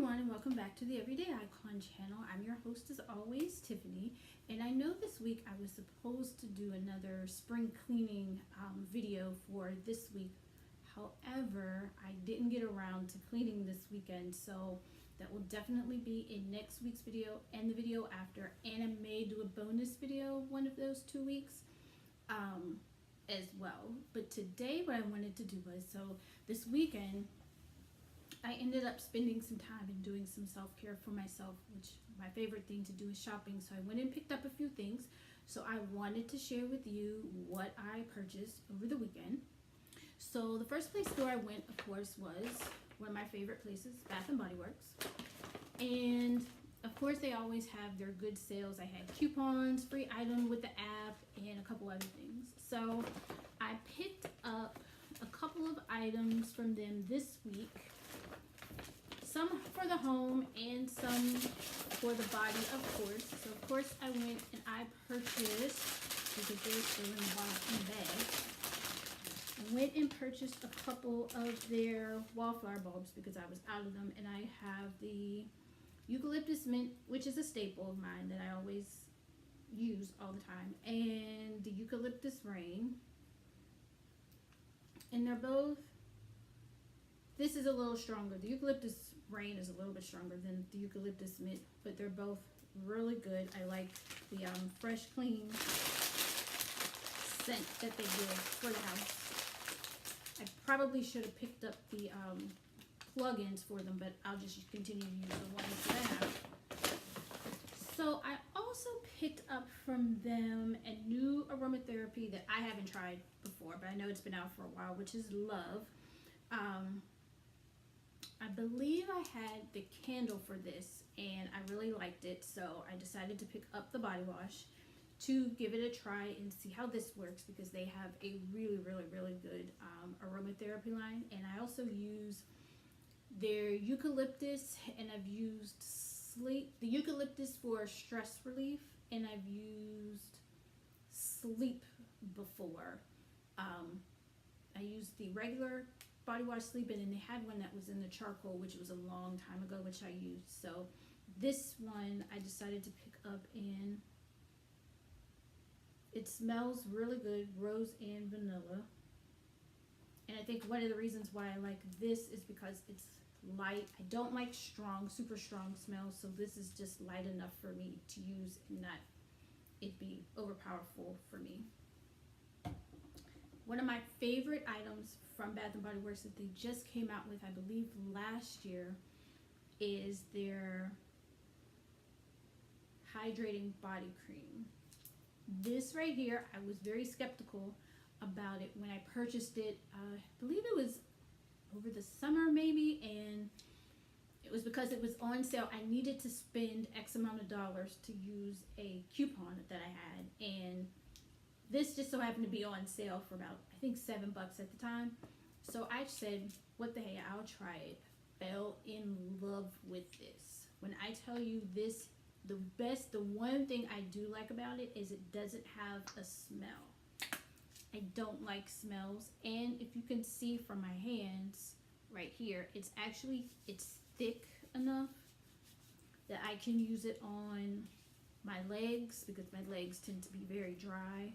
everyone, and welcome back to the Everyday Icon channel. I'm your host as always, Tiffany, and I know this week I was supposed to do another spring cleaning video for this week. However, I didn't get around to cleaning this weekend, so that will definitely be in next week's video and the video after, and I may do a bonus video one of those 2 weeks as well. But today what I wanted to do was, so this weekend I ended up spending some time and doing some self-care for myself, which my favorite thing to do is shopping. So I went and picked up a few things. So I wanted to share with you what I purchased over the weekend. So the first store I went, of course, was one of my favorite places, Bath and Body Works. And of course, they always have their good sales. I had coupons, free item with the app, and a couple other things. So I picked up a couple of items from them this week. Some for the home and some for the body, of course. So of course I went and I purchased, because they're still in the bag. I went and purchased a couple of their wallflower bulbs because I was out of them, and I have the eucalyptus mint, which is a staple of mine that I always use all the time, and the eucalyptus rain. And they're both, this is a little stronger. The eucalyptus rain is a little bit stronger than the eucalyptus mint, but they're both really good. I like the fresh, clean scent that they give for the house. I probably should have picked up the plug-ins for them, but I'll just continue to use the ones that I have. So I also picked up from them a new aromatherapy that I haven't tried before, but I know it's been out for a while, which is Love. I believe I had the candle for this and I really liked it, so I decided to pick up the body wash to give it a try and see how this works, because they have a really good aromatherapy line. And I also use their eucalyptus, and I've used the eucalyptus for stress relief, and I've used sleep before. I used the regular body wash sleep, and then they had one that was in the charcoal, which was a long time ago, which I used. So this one I decided to pick up, and it smells really good, rose and vanilla. And I think one of the reasons why I like this is because it's light. I don't like strong, super strong smells, so this is just light enough for me to use and not it be overpowerful for me. One of my favorite items from Bath and Body Works that they just came out with, I believe last year, is their hydrating body cream. This right here, I was very skeptical about it when I purchased it. I believe it was over the summer maybe, and it was because it was on sale. I needed to spend X amount of dollars to use a coupon that I had, and this just so happened to be on sale for about, I think, $7 at the time. So I said, what the hey, I'll try it. Fell in love with this. When I tell you this, the one thing I do like about it is it doesn't have a smell. I don't like smells, and if you can see from my hands right here, it's thick enough that I can use it on my legs, because my legs tend to be very dry.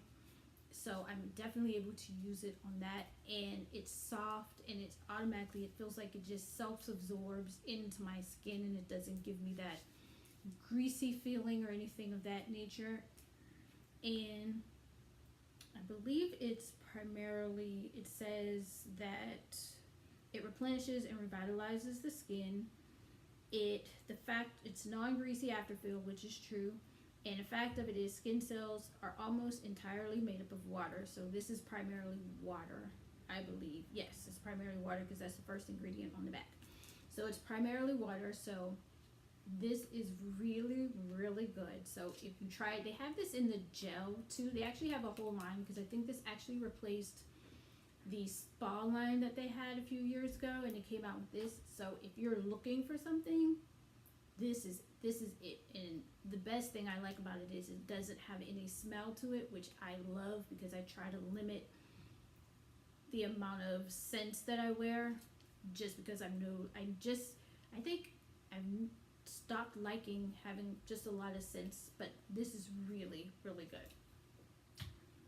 So I'm definitely able to use it on that, and it's soft, and it's automatically, it feels like it just self-absorbs into my skin, and it doesn't give me that greasy feeling or anything of that nature. And I believe it's primarily, it says that it replenishes and revitalizes the skin. The fact it's non-greasy afterfeel, which is true. And the fact of it is, skin cells are almost entirely made up of water. So this is primarily water, I believe. Yes, it's primarily water, because that's the first ingredient on the back. So it's primarily water. So this is really good. So if you try it, they have this in the gel too. They actually have a whole line, because I think this actually replaced the spa line that they had a few years ago, and it came out with this. So if you're looking for something, this is it. And the best thing I like about it is it doesn't have any smell to it, which I love, because I try to limit the amount of scents that I wear, just because I think I've stopped liking having just a lot of scents, but this is really, really good.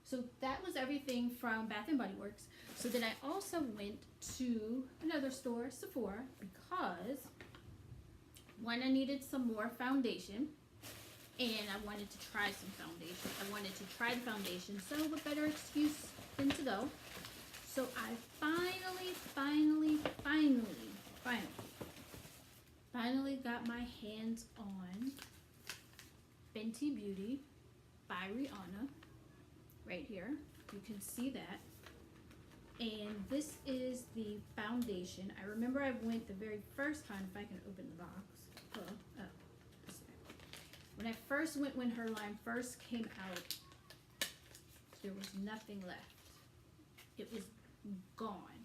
So that was everything from Bath and Body Works. So then I also went to another store, Sephora, because one, I needed some more foundation, and I wanted to try some foundation. I wanted to try the foundation, so what better excuse than to go. So I finally got my hands on Fenty Beauty by Rihanna. Right here, you can see that. And this is the foundation. I remember I went the very first time, if I can open the box. When I first went, when her line first came out, there was nothing left. It was gone.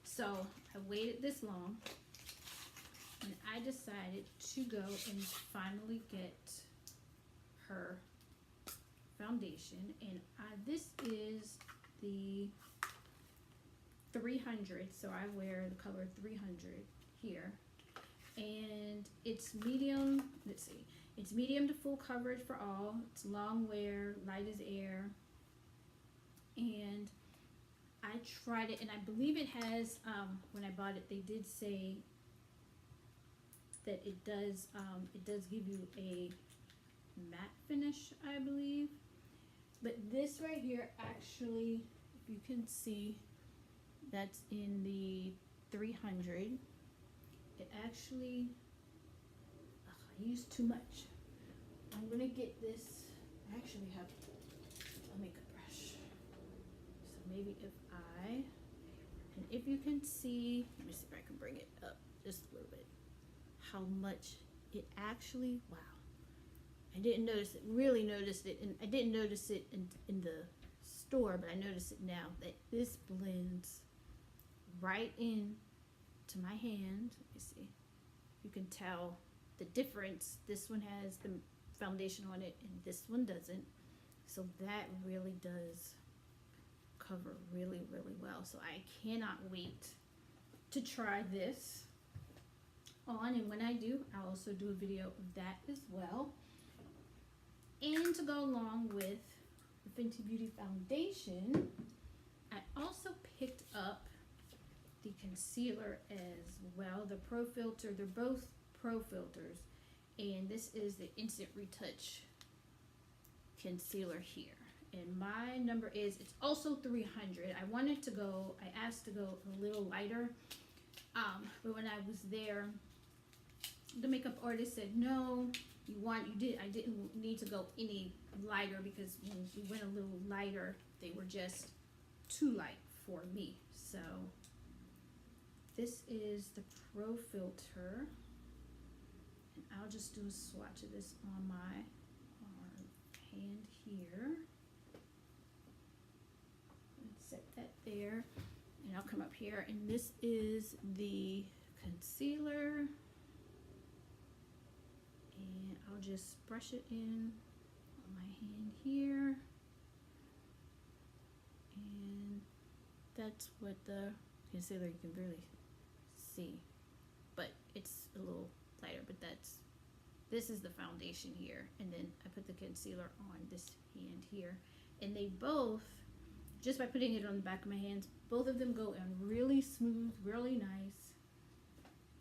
So I waited this long, and I decided to go and finally get her foundation. And this is the 300, so I wear the color 300 here, and it's medium. Let's see, it's medium to full coverage for all. It's long wear, light as air, and I tried it, and I believe it has, when I bought it, they did say that it does give you a matte finish, I believe. But this right here, actually, if you can see, that's in the 300. It actually, I used too much. I'm gonna get this. I actually have a makeup brush. So maybe if you can see, let me see if I can bring it up just a little bit, how much it actually, wow. I didn't notice it, really noticed it, and I didn't notice it in the store, but I notice it now, that this blends right in to my hand. Let me see. You can tell the difference. This one has the foundation on it, and this one doesn't. So that really does cover really, really well. So I cannot wait to try this on, and when I do, I'll also do a video of that as well. And to go along with the Fenty Beauty foundation, I also picked up the concealer as well, the Pro Filter. They're both Pro Filters, and this is the Instant Retouch concealer here. And my number is, it's also 300. I asked to go a little lighter, but when I was there, the makeup artist said, no, I didn't need to go any lighter, because when we went a little lighter, they were just too light for me. So this is the Pro Filter, and I'll just do a swatch of this on my hand here. Let's set that there, and I'll come up here, and this is the concealer. And I'll just brush it in on my hand here. And that's what the concealer, you can barely see, but it's a little lighter, but this is the foundation here. And then I put the concealer on this hand here. And they both, just by putting it on the back of my hands, both of them go in really smooth, really nice.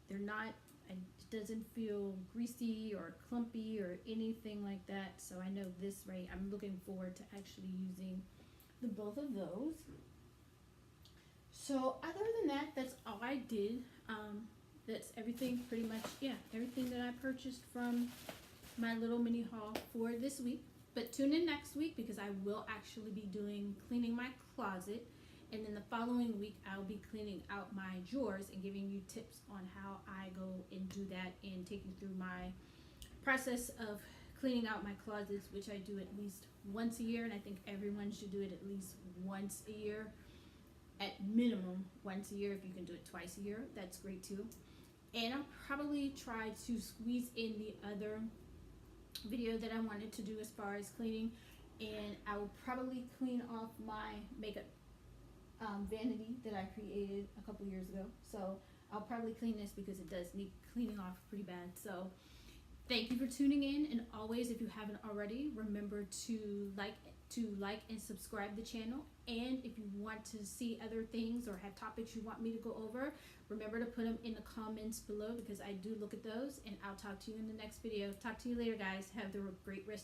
They're not, it doesn't feel greasy or clumpy or anything like that. So I know this, right, I'm looking forward to actually using the both of those. So other than that, that's all I did. That's everything pretty much, yeah, everything that I purchased from my little mini haul for this week. But tune in next week, because I will actually be cleaning my closet. And then the following week, I'll be cleaning out my drawers and giving you tips on how I go and do that, and take you through my process of cleaning out my closets, which I do at least once a year. And I think everyone should do it at least once a year, at minimum once a year. If you can do it twice a year, that's great too. And I'll probably try to squeeze in the other video that I wanted to do as far as cleaning, and I will probably clean off my makeup vanity that I created a couple years ago. So I'll probably clean this because it does need cleaning off pretty bad. So thank you for tuning in, and always, if you haven't already, remember to like and subscribe the channel. And if you want to see other things or have topics you want me to go over, remember to put them in the comments below, because I do look at those. And I'll talk to you in the next video. Talk to you later, guys. Have the great rest